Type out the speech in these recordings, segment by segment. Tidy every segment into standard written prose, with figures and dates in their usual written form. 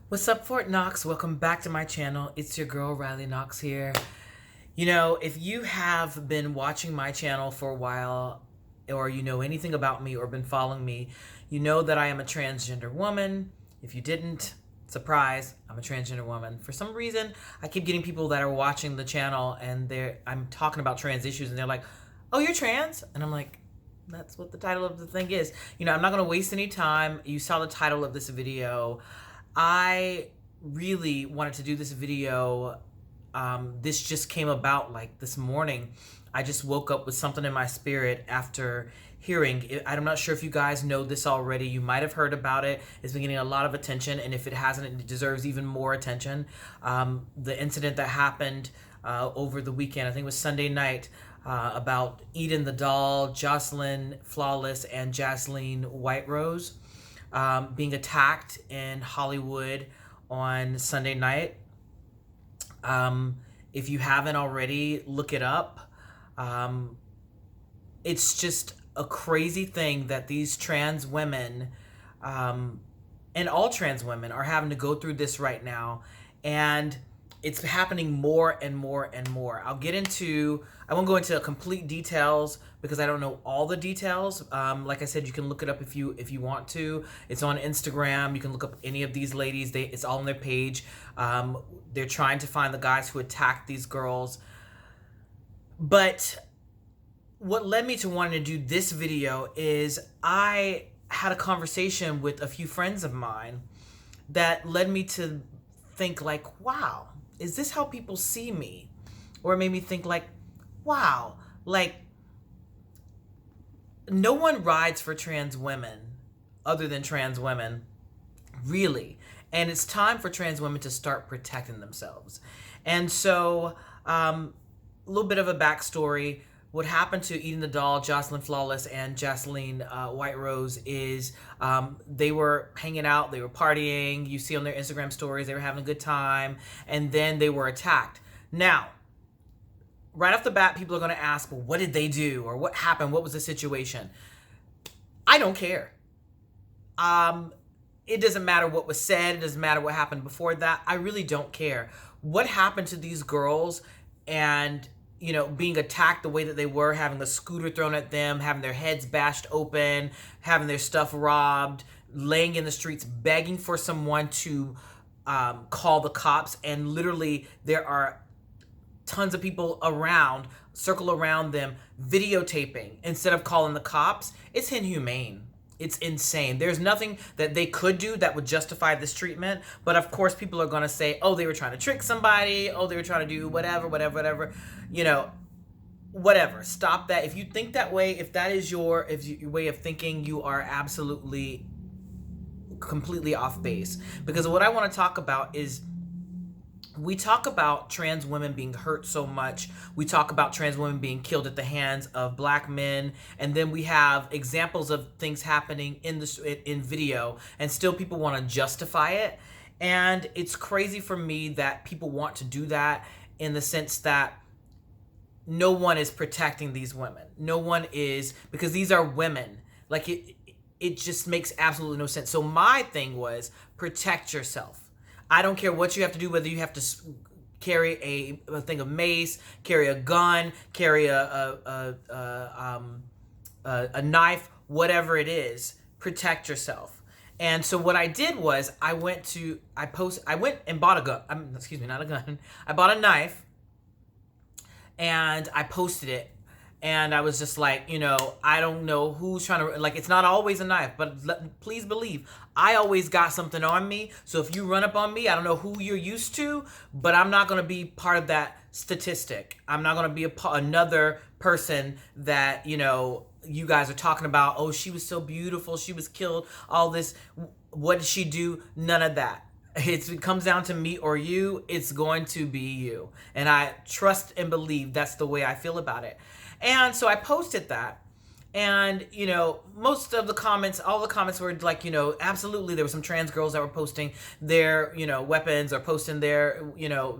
What's up, Fort Knox? Welcome back to my channel. It's your girl, Riley Knoxx here. You know, if you have been watching my channel for a while, or you know anything about me or been following me, you know that I am a transgender woman. If you didn't, surprise, I'm a transgender woman. For some reason, I keep getting people that are watching the channel and I'm talking about trans issues and they're like, oh, you're trans? And I'm like, that's what the title of the thing is. You know, I'm not going to waste any time. You saw the title of this video. I really wanted to do this video. This just came about like this morning. I just woke up with something in my spirit after hearing it. I'm not sure if you guys know this already. You might have heard about it. It's been getting a lot of attention, and if it hasn't, it deserves even more attention. The incident that happened over the weekend, I think it was Sunday night, about Eden the doll, Joslyn Flawless, and Jaslyn Whiterose being attacked in Hollywood on Sunday night. If you haven't already, look it up. It's just a crazy thing that these trans women, and all trans women, are having to go through this right now. And it's happening more and more and more. I won't go into complete details because I don't know all the details. Like I said, you can look it up if you want to. It's on Instagram. You can look up any of these ladies. It's all on their page. They're trying to find the guys who attacked these girls. But what led me to wanting to do this video is I had a conversation with a few friends of mine that led me to think like, wow, is this how people see me? Or it made me think like, wow, like no one rides for trans women other than trans women, really. And it's time for trans women to start protecting themselves. And so a little bit of a backstory. What happened to Eden the doll, Joslyn Flawless, and Jaslyn Whiterose is they were hanging out, they were partying. You see on their Instagram stories, they were having a good time, and then they were attacked. Now, right off the bat, people are going to ask, well, what did they do? Or what happened? What was the situation? I don't care. It doesn't matter what was said. It doesn't matter what happened before that. I really don't care. What happened to these girls and, you know, being attacked the way that they were, having a scooter thrown at them, having their heads bashed open, having their stuff robbed, laying in the streets, begging for someone to call the cops. And literally there are tons of people around, circle around them, videotaping instead of calling the cops. It's inhumane. It's insane. There's nothing that they could do that would justify this treatment. But of course, people are going to say, oh, they were trying to trick somebody. Oh, they were trying to do whatever. You know, whatever. Stop that. If you think that way, if that is your way of thinking, you are absolutely, completely off base. Because what I want to talk about is, we talk about trans women being hurt so much. We talk about trans women being killed at the hands of black men. And then we have examples of things happening in video, and still people want to justify it. And it's crazy for me that people want to do that, in the sense that no one is protecting these women. No one is, because these are women. Like it just makes absolutely no sense. So my thing was, protect yourself. I don't care what you have to do, whether you have to carry a thing of mace, carry a gun, carry a knife, whatever it is, protect yourself. And so what I did was I went and bought a gun. Excuse me, not a gun. I bought a knife and I posted it. And I was just like, you know, I don't know who's trying to, like, it's not always a knife, but please believe, I always got something on me. So if you run up on me, I don't know who you're used to, but I'm not going to be part of that statistic. I'm not going to be another person that, you know, you guys are talking about, oh, she was so beautiful, she was killed, all this. What did she do? None of that. If it comes down to me or you, it's going to be you. And I trust and believe that's the way I feel about it. And so I posted that, And, most of the comments, all the comments were like, absolutely, there were some trans girls that were posting their, weapons, or posting their,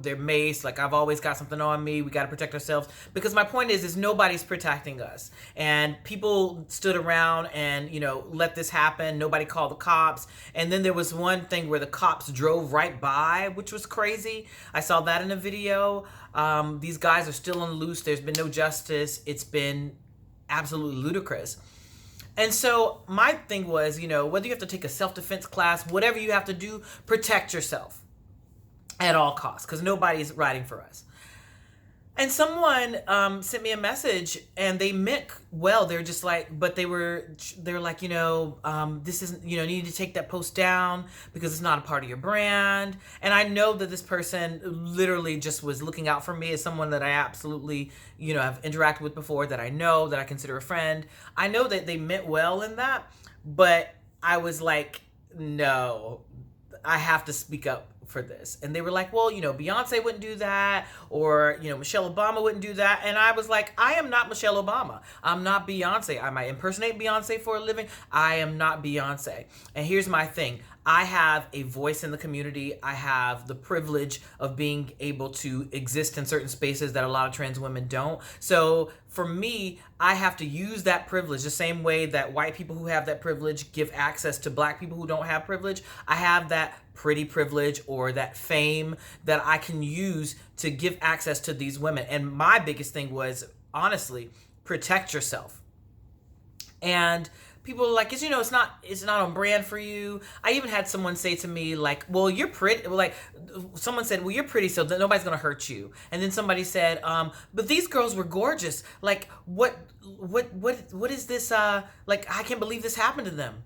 their mace. Like, I've always got something on me. We got to protect ourselves. Because my point is nobody's protecting us. And people stood around and, let this happen. Nobody called the cops. And then there was one thing where the cops drove right by, which was crazy. I saw that in a video. These guys are still on the loose. There's been no justice. It's been absolutely ludicrous. And so my thing was, whether you have to take a self-defense class, whatever you have to do, protect yourself at all costs, because nobody's riding for us. And someone sent me a message, and they meant well. They're just like, but they're like, this isn't, you need to take that post down because it's not a part of your brand. And I know that this person literally just was looking out for me as someone that I absolutely, have interacted with before, that I know, that I consider a friend. I know that they meant well in that, but I was like, no, I have to speak up for this. And they were like, well, Beyonce wouldn't do that, or, Michelle Obama wouldn't do that. And I was like, I am not Michelle Obama. I'm not Beyonce. I might impersonate Beyonce for a living. I am not Beyonce. And here's my thing. I have a voice in the community. I have the privilege of being able to exist in certain spaces that a lot of trans women don't. So for me, I have to use that privilege the same way that white people who have that privilege give access to black people who don't have privilege. I have that pretty privilege or that fame that I can use to give access to these women. And my biggest thing was, honestly, protect yourself. And people are like, it's not on brand for you. I even had someone say to me, like, well, you're pretty. Like, someone said, well, you're pretty, so nobody's gonna hurt you. And then somebody said, but these girls were gorgeous. Like, what is this? Like, I can't believe this happened to them.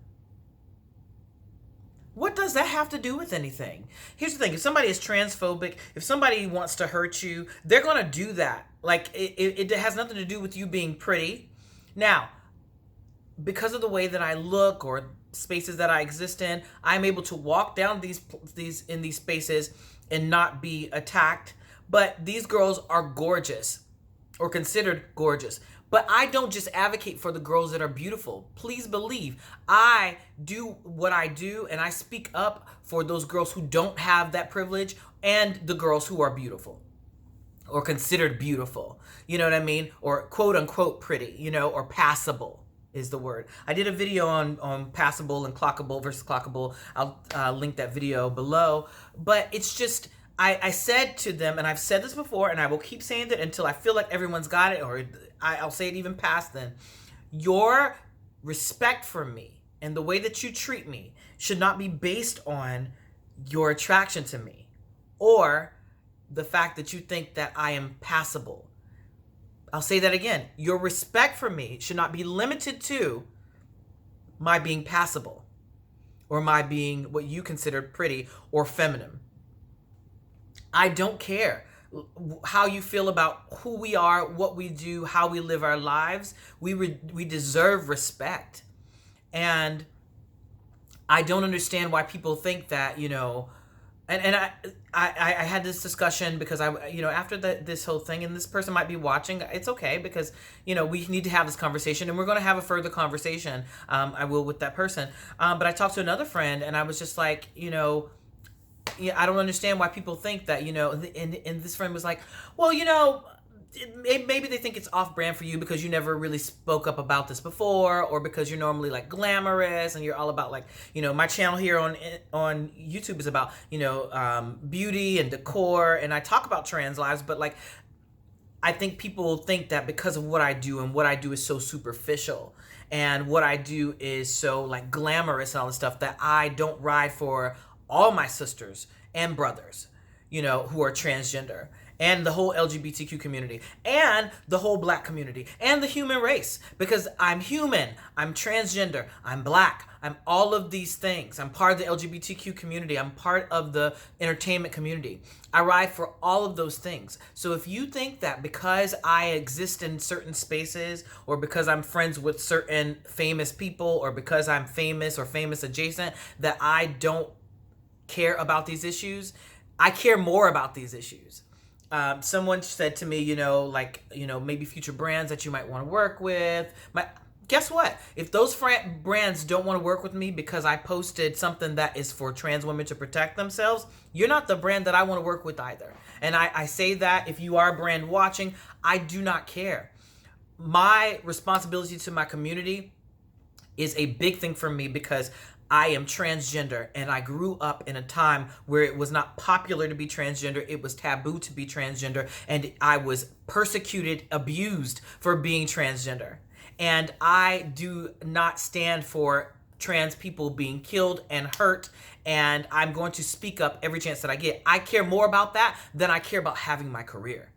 What does that have to do with anything? Here's the thing. If somebody is transphobic, if somebody wants to hurt you, they're going to do that. Like, it has nothing to do with you being pretty. Now, because of the way that I look or spaces that I exist in, I'm able to walk down these spaces and not be attacked. But these girls are gorgeous, or considered gorgeous. But I don't just advocate for the girls that are beautiful. Please believe I do what I do, and I speak up for those girls who don't have that privilege and the girls who are beautiful or considered beautiful. You know what I mean? Or quote unquote pretty, or passable is the word. I did a video on passable and clockable versus clockable. I'll link that video below. But it's just, I said to them, and I've said this before, and I will keep saying that until I feel like everyone's got it, or I'll say it even past then. Your respect for me and the way that you treat me should not be based on your attraction to me or the fact that you think that I am passable. I'll say that again. Your respect for me should not be limited to my being passable or my being what you consider pretty or feminine. I don't care how you feel about who we are, what we do, how we live our lives. We deserve respect. And I don't understand why people think that, and I had this discussion because after this whole thing, and this person might be watching, it's okay because, we need to have this conversation, and we're going to have a further conversation. I will with that person. But I talked to another friend, and I was just like, I don't understand why people think that, and this friend was like, well, maybe they think it's off brand for you because you never really spoke up about this before, or because you're normally like glamorous and you're all about like, my channel here on YouTube is about, beauty and decor. And I talk about trans lives, but like, I think people think that because of what I do, and what I do is so superficial, and what I do is so like glamorous and all this stuff, that I don't ride for all my sisters and brothers, who are transgender, and the whole LGBTQ community, and the whole black community, and the human race, because I'm human, I'm transgender, I'm black, I'm all of these things. I'm part of the LGBTQ community. I'm part of the entertainment community. I ride for all of those things. So if you think that because I exist in certain spaces, or because I'm friends with certain famous people, or because I'm famous or famous adjacent, that I don't care about these issues, I care more about these issues. Someone said to me, maybe future brands that you might want to work with. guess what? If those brands don't want to work with me because I posted something that is for trans women to protect themselves, you're not the brand that I want to work with either. And I say that if you are a brand watching, I do not care. My responsibility to my community is a big thing for me because I am transgender, and I grew up in a time where it was not popular to be transgender. It was taboo to be transgender, and I was persecuted, abused for being transgender. And I do not stand for trans people being killed and hurt, and I'm going to speak up every chance that I get. I care more about that than I care about having my career.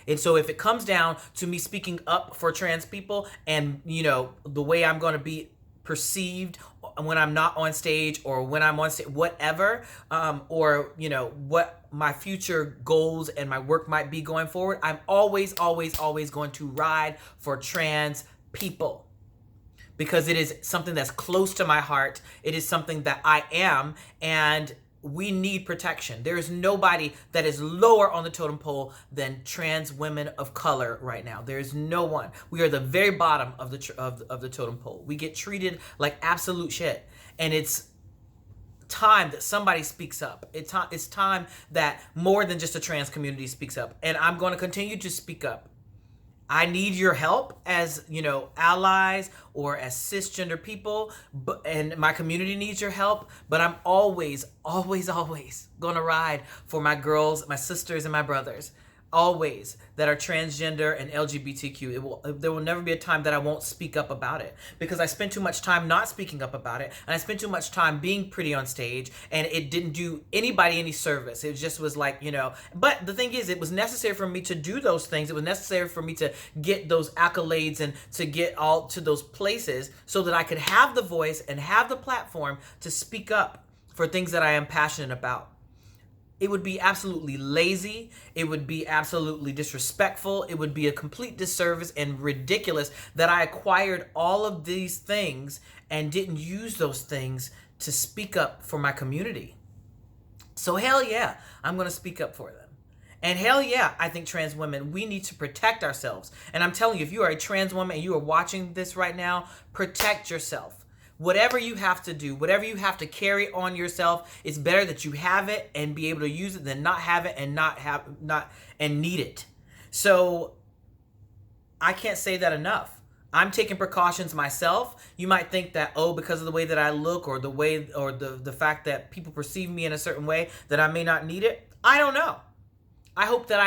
And so if it comes down to me speaking up for trans people and, you know, the way I'm going to be perceived when I'm not on stage or when I'm on stage, whatever, or, you know, what my future goals and my work might be going forward, I'm always, always, always going to ride for trans people because it is something that's close to my heart. It is something that I am, and we need protection. There is nobody that is lower on the totem pole than trans women of color right now. There is no one. We are the very bottom of the totem pole. We get treated like absolute shit, and it's time that somebody speaks up. It's time that more than just the trans community speaks up, and I'm going to continue to speak up. I need your help as, you know, allies or as cisgender people, and my community needs your help, but I'm always, always, always gonna ride for my girls, my sisters, and my brothers, always, that are transgender and LGBTQ. There will never be a time that I won't speak up about it, because I spent too much time not speaking up about it, and I spent too much time being pretty on stage, and it didn't do anybody any service. It just was like, you know, but the thing is, it was necessary for me to do those things. It was necessary for me to get those accolades and to get all to those places so that I could have the voice and have the platform to speak up for things that I am passionate about. It would be absolutely lazy. It would be absolutely disrespectful. It would be a complete disservice and ridiculous that I acquired all of these things and didn't use those things to speak up for my community. So hell yeah, I'm going to speak up for them. And hell yeah, I think trans women, we need to protect ourselves. And I'm telling you, if you are a trans woman and you are watching this right now, protect yourself. Whatever you have to do, whatever you have to carry on yourself, it's better that you have it and be able to use it than not have it and and need it. So I can't say that enough. I'm taking precautions myself. You might think that, oh, because of the way that I look or the way or the fact that people perceive me in a certain way that I may not need it. I don't know. I hope that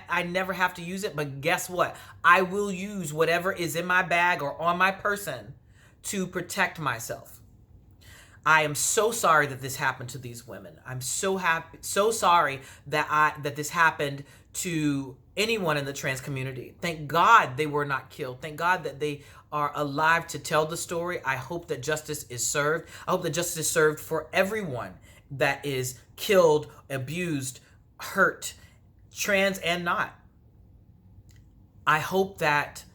I never have to use it, but guess what? I will use whatever is in my bag or on my person to protect myself. I am so sorry that this happened to these women. I'm so sorry that this happened to anyone in the trans community. Thank God they were not killed. Thank God that they are alive to tell the story. I hope that justice is served. I hope that justice is served for everyone that is killed, abused, hurt, trans and not. I hope that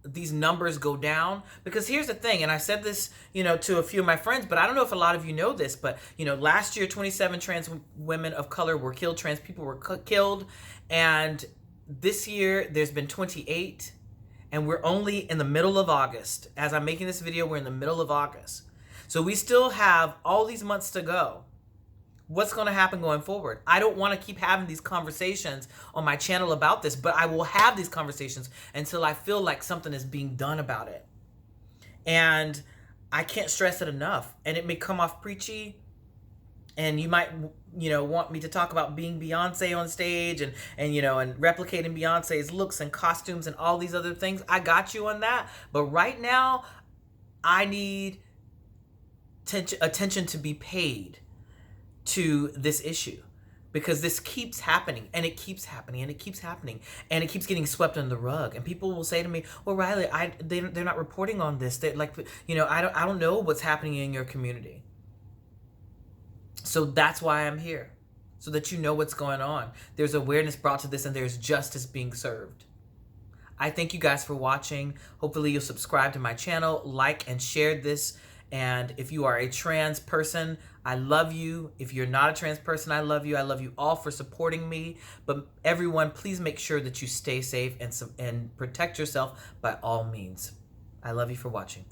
these numbers go down, because here's the thing, and I said this, you know, to a few of my friends, but I don't know if a lot of you know this, but, you know, last year 27 trans women of color were killed, trans people were killed, and this year there's been 28, and we're only in the middle of August. As I'm making this video, we're in the middle of August. So we still have all these months to go. What's going to happen going forward? I don't want to keep having these conversations on my channel about this, but I will have these conversations until I feel like something is being done about it. And I can't stress it enough. And it may come off preachy, and you might, you know, want me to talk about being Beyonce on stage and you know, and replicating Beyonce's looks and costumes and all these other things. I got you on that. But right now, I need attention to be paid to this issue, because this keeps happening and it keeps happening and it keeps happening and it keeps getting swept under the rug. And people will say to me, well, Riley, they're not reporting on this. They're like, you know, I don't know what's happening in your community. So that's why I'm here, so that you know what's going on. There's awareness brought to this and there's justice being served. I thank you guys for watching. Hopefully you'll subscribe to my channel, like and share this. And if you are a trans person, I love you. If you're not a trans person, I love you. I love you all for supporting me. But everyone, please make sure that you stay safe and protect yourself by all means. I love you for watching.